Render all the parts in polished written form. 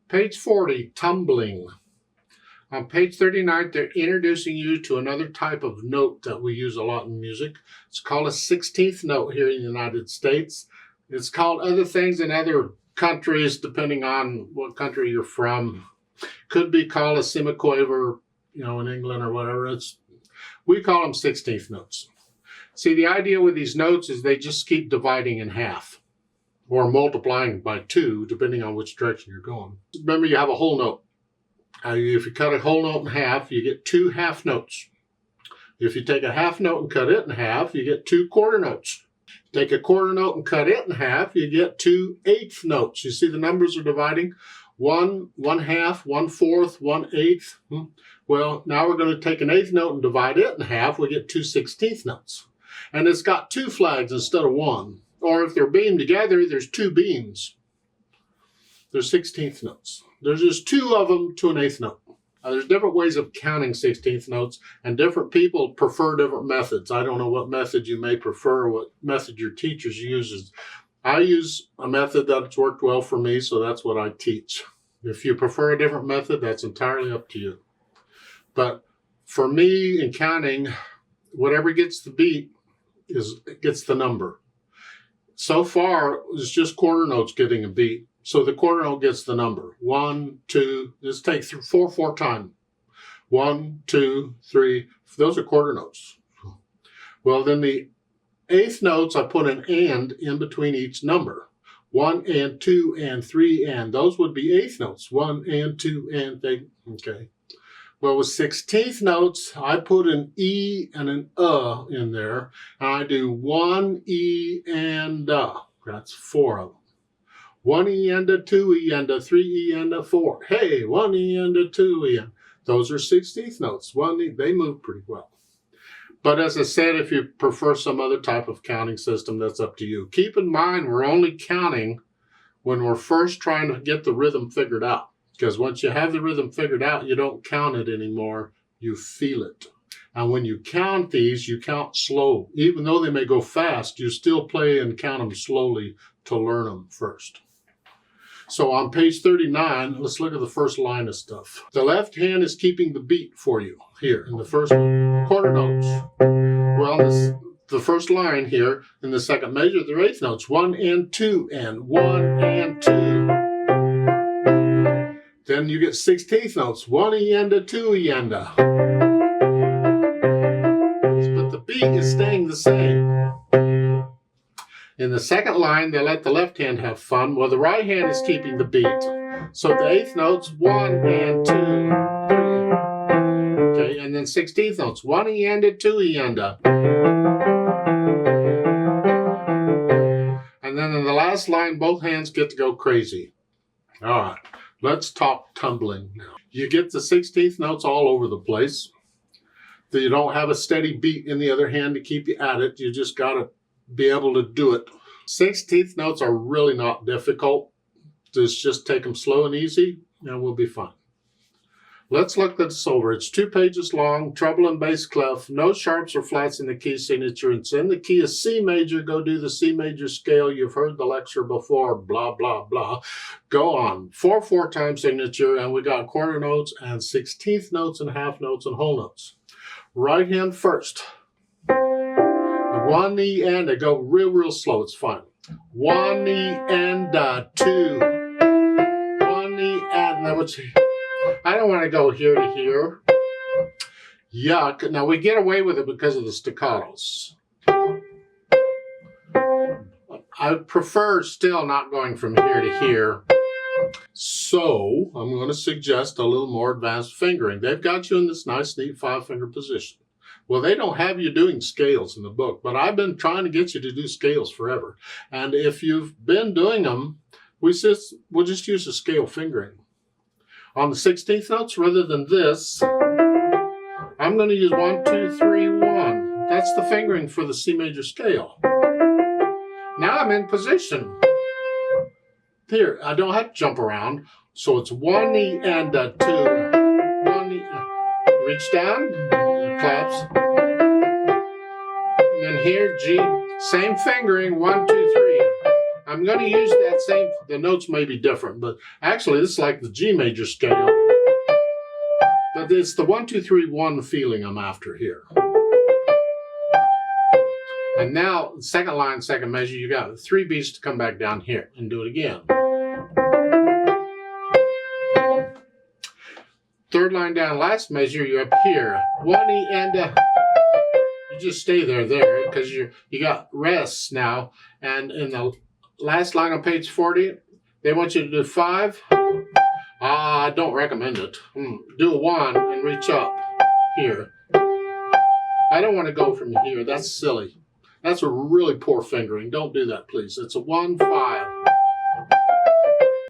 Page 40, Tumbling. On page 39, they're introducing you to another type of note that we use a lot in music. It's called a 16th note here in the United States. It's called other things in other countries, depending on what country you're from. Could be called a semiquaver, in England or whatever. We call them 16th notes. See, the idea with these notes is they just keep dividing in half or multiplying by 2, depending on which direction you're going. Remember, you have a whole note. If you cut a whole note in half, you get 2 half notes. If you take a half note and cut it in half, you get 2 quarter notes. Take a quarter note and cut it in half, you get 2 eighth notes. You see the numbers are dividing? 1 1/2, 1/4, 1/8. Well, now we're going to take an eighth note and divide it in half. We get 2 16th notes. And it's got 2 flags instead of 1. Or if they're beamed together, there's 2 beams. There's 16th notes. There's just 2 of them to an eighth note. There's different ways of counting 16th notes, and different people prefer different methods. I don't know what method you may prefer, what method your teachers uses. I use a method that's worked well for me, so that's what I teach. If you prefer a different method, that's entirely up to you. But for me, in counting, whatever gets the beat gets the number. So far, it's just quarter notes getting a beat. So the quarter note gets the number. 1, 2, let's take 4 times. 1, 2, 3, those are quarter notes. Well, then the eighth notes, I put an and in between each number. 1 and 2 and 3 and. Those would be eighth notes. 1 and 2 and 3. Okay. Well, with 16th notes, I put an E and an in there. And I do 1 E and That's 4 of them. 1 E and a 2 E and a 3 E and a 4. Hey, 1 E and a 2 E. Those are 16th notes. 1 E, they move pretty well. But as I said, if you prefer some other type of counting system, that's up to you. Keep in mind, we're only counting when we're first trying to get the rhythm figured out. Because once you have the rhythm figured out, you don't count it anymore. You feel it. And when you count these, you count slow. Even though they may go fast, you still play and count them slowly to learn them first. So on page 39, let's look at the first line of stuff. The left hand is keeping the beat for you here in the first quarter notes. Well, the first line here in the second measure, the eighth notes, 1 and 2 and 1 and 2. Then you get 16th notes, 1 E and a 2 E and a. But the beat is staying the same. In the second line, they let the left hand have fun. Well, the right hand is keeping the beat. So the eighth notes, 1 and 2, 3. Okay, and then 16th notes, 1 E and a 2 E and a. And then in the last line, both hands get to go crazy. All right, let's talk tumbling now. You get the 16th notes all over the place. You don't have a steady beat in the other hand to keep you at it. You just got to be able to do it. 16th notes are really not difficult. Just take them slow and easy, and we'll be fine. Let's look this over. It's 2 pages long, treble and bass clef, no sharps or flats in the key signature. It's in the key of C major. Go do the C major scale. You've heard the lecture before, blah, blah, blah. Go on. 4/4 time signature, and we got quarter notes and 16th notes and half notes and whole notes. Right hand first. 1 E and a, go real slow, it's fine. 1 E and a 2. 1 E and I don't want to go here to here. Yuck. Now we get away with it because of the staccatos. I prefer still not going from here to here. So I'm going to suggest a little more advanced fingering. They've got you in this nice, neat 5-finger position. Well, they don't have you doing scales in the book, but I've been trying to get you to do scales forever. And if you've been doing them, we'll just use a scale fingering. On the 16th notes, rather than this, I'm going to use 1, 2, 3, 1. That's the fingering for the C major scale. Now I'm in position. Here, I don't have to jump around. So it's 1 E and a 2. 1 E. Reach down, claps. And then here, G, same fingering, 1, 2, 3. I'm going to use that same, the notes may be different, but actually this is like the G major scale. But it's the 1, 2, 3, 1 feeling I'm after here. And now, second line, second measure, you got 3 beats to come back down here and do it again. Third line down, last measure, you're up here. 1 E and you just stay there, because you got rests now. And in the last line on page 40, they want you to do 5. I don't recommend it. Do a 1 and reach up here. I don't want to go from here. That's silly. That's a really poor fingering. Don't do that, please. It's a 1, 5.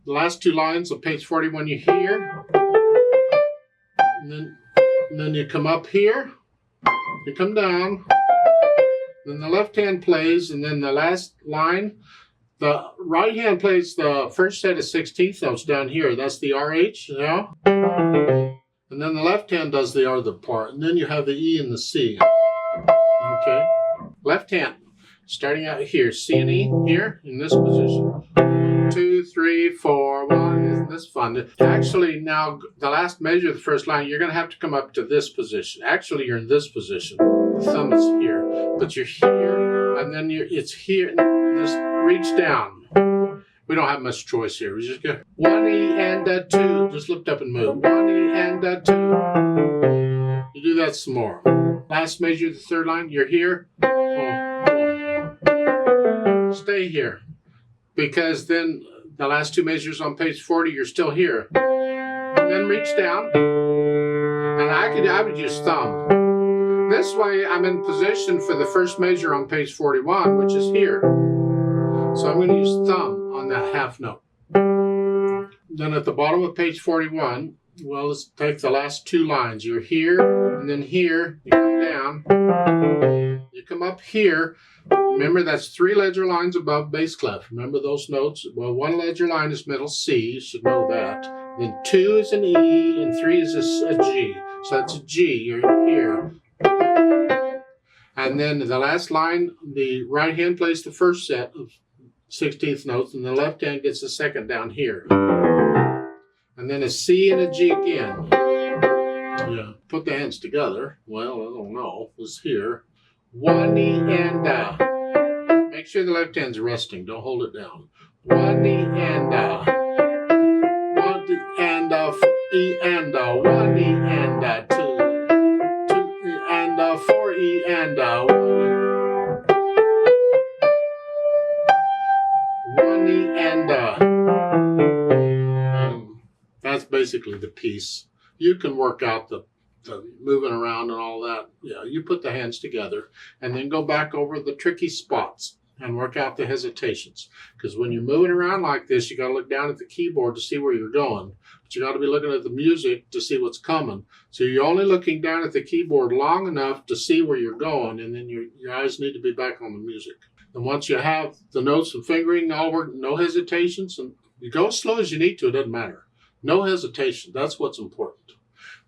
The last 2 lines of page 41 you hear. And then you come up here. You come down. Then the left hand plays, and then the last line, the right hand plays the first set of 16th notes down here. That's the RH, yeah? And then the left hand does the other part. And then you have the E and the C. Okay? Left hand, starting out here, C and E here in this position. 2, 3, 4, 1. Isn't this fun? Actually, now the last measure of the first line, you're going to have to come up to this position. Actually, you're in this position. The thumb is here, but you're here, and then it's here. Just reach down. We don't have much choice here. We just go 1 E and a 2. Just lift up and move. 1 E and a 2. You do that some more. Last measure, the third line, you're here. Stay here, because then the last 2 measures on page 40, you're still here. And then reach down, and I would use thumb. This way, I'm in position for the first measure on page 41, which is here. So I'm going to use thumb on that half note. Then at the bottom of page 41, well, let's take the last 2 lines. You're here, and then here, you come down, you come up here. Remember, that's 3 ledger lines above bass clef. Remember those notes? Well, 1 ledger line is middle C, you should know that. Then 2 is an E, and 3 is a G. So that's a G, you're here. And then the last line, the right hand plays the first set of 16th notes, and the left hand gets the second down here. And then a C and a G again. Yeah, put the hands together. Well, I don't know. It's here. 1 E and make sure the left hand's resting. Don't hold it down. 1 E and 1 E and E and 1 E and 2 E and 4 E and 1 E and that's basically the piece. You can work out the moving around and all that. Yeah, you put the hands together and then go back over the tricky spots and work out the hesitations. Because when you're moving around like this, you got to look down at the keyboard to see where you're going. But you got to be looking at the music to see what's coming. So you're only looking down at the keyboard long enough to see where you're going, and then your eyes need to be back on the music. And once you have the notes and fingering all work, no hesitations, and you go as slow as you need to, it doesn't matter. No hesitation, that's what's important.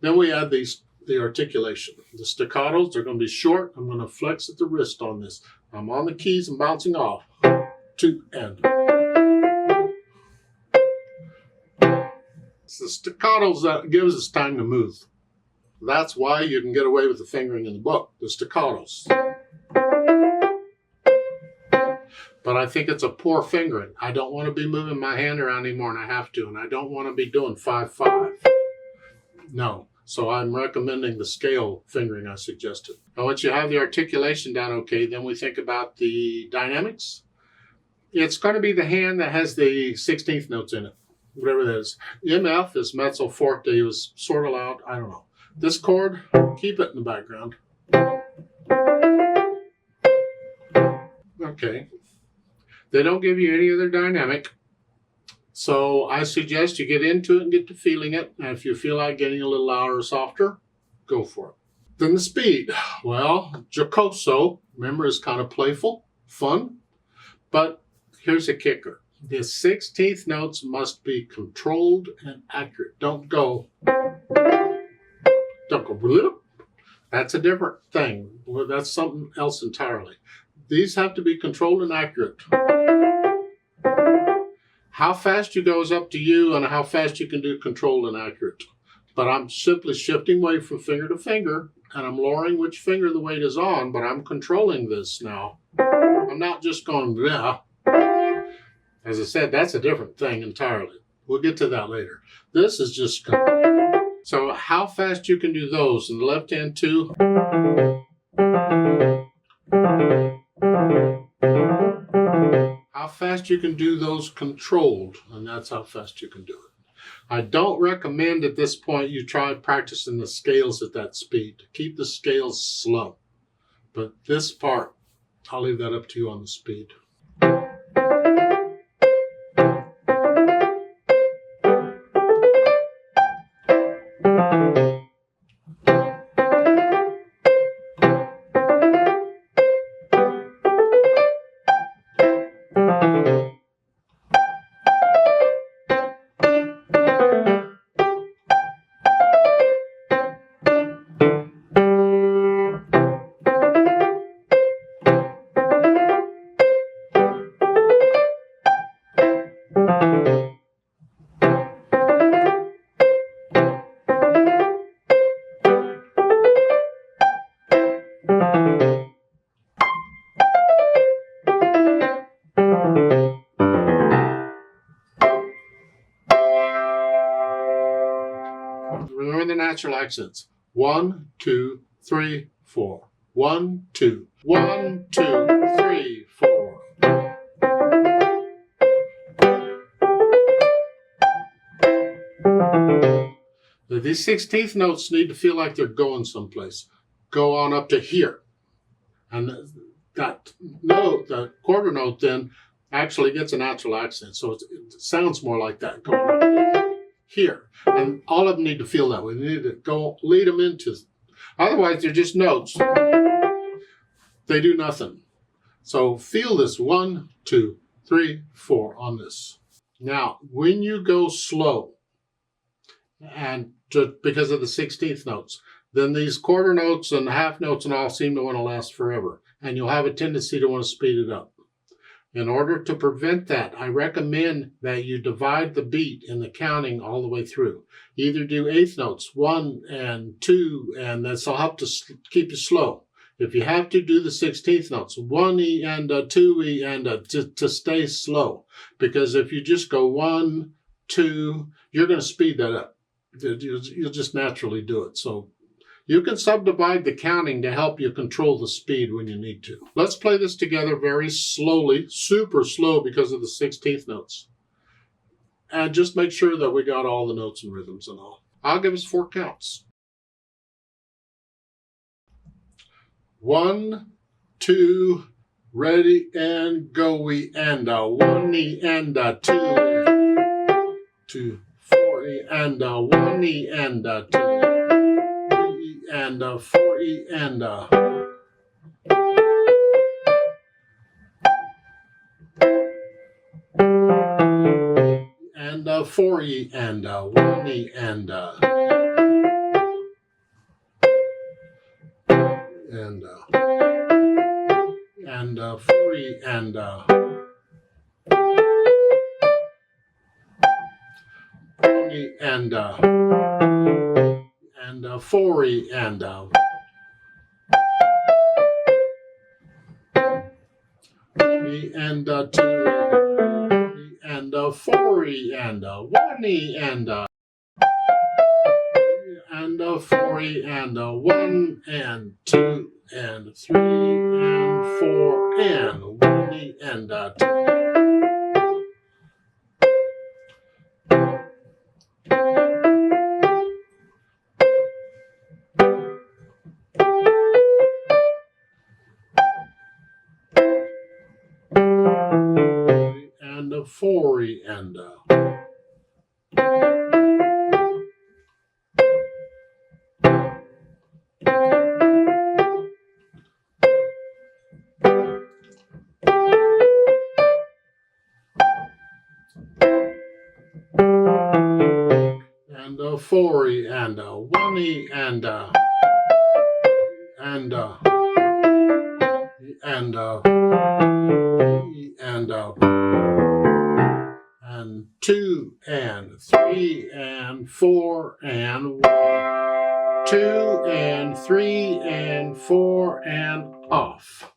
Then we add the articulation. The staccatos are going to be short. I'm going to flex at the wrist on this. I'm on the keys and bouncing off. 2 and. It's the staccatos that gives us time to move. That's why you can get away with the fingering in the book, the staccatos. But I think it's a poor fingering. I don't want to be moving my hand around anymore, and I have to. And I don't want to be doing 5-5. No. So I'm recommending the scale fingering I suggested. Now, once you have the articulation down okay, then we think about the dynamics. It's going to be the hand that has the 16th notes in it, whatever that is. MF is mezzo forte. It was sort of loud. I don't know. This chord, keep it in the background. Okay. They don't give you any other dynamic. So I suggest you get into it and get to feeling it. And if you feel like getting a little louder or softer, go for it. Then the speed. Well, jocoso, remember, is kind of playful, fun. But here's a kicker. The 16th notes must be controlled and accurate. Don't go. That's a different thing. That's something else entirely. These have to be controlled and accurate. How fast you go is up to you and how fast you can do controlled and accurate. But I'm simply shifting weight from finger to finger, and I'm lowering which finger the weight is on, but I'm controlling this now. I'm not just going, yeah. As I said, that's a different thing entirely. We'll get to that later. This is just, so how fast you can do those in the left hand too. How fast you can do those controlled, and that's how fast you can do it. I don't recommend at this point you try practicing the scales at that speed. Keep the scales slow. But this part, I'll leave that up to you on the speed. Remember the natural accents. 1, 2, 3, 4. 1, 2. 1, 2, 3, 4. These 16th notes need to feel like they're going someplace. Go on up to here. And that note, the quarter note then, actually gets a natural accent. So it sounds more like that. Going up here. And all of them need to feel that way. They need to go lead them into. Otherwise, they're just notes. They do nothing. So feel this 1, 2, 3, 4 on this. Now, when you go slow, and just because of the 16th notes, then these quarter notes and half notes and all seem to want to last forever. And you'll have a tendency to want to speed it up. In order to prevent that, I recommend that you divide the beat in the counting all the way through. Either do eighth notes, 1 and 2, and this will help to keep you slow. If you have to, do the 16th notes, 1E and 2E and to stay slow. Because if you just go 1, 2, you're going to speed that up. You'll just naturally do it. So you can subdivide the counting to help you control the speed when you need to. Let's play this together very slowly, super slow because of the 16th notes. And just make sure that we got all the notes and rhythms and all. I'll give us 4 counts. 1, 2, ready and go. We and 1E and 2, 2, 4E and 1E and 2. And 4E and and 4E and 1E and 4E and 1E and 4E and 3 and 2 and 4E and 1E and 4E and 1 and 2 and 3 and 4 and 1E and 2. And 4E and and 4E and 1E and and 9 2 and 3 and 4 and 1. 2 and 3 and 4 and off.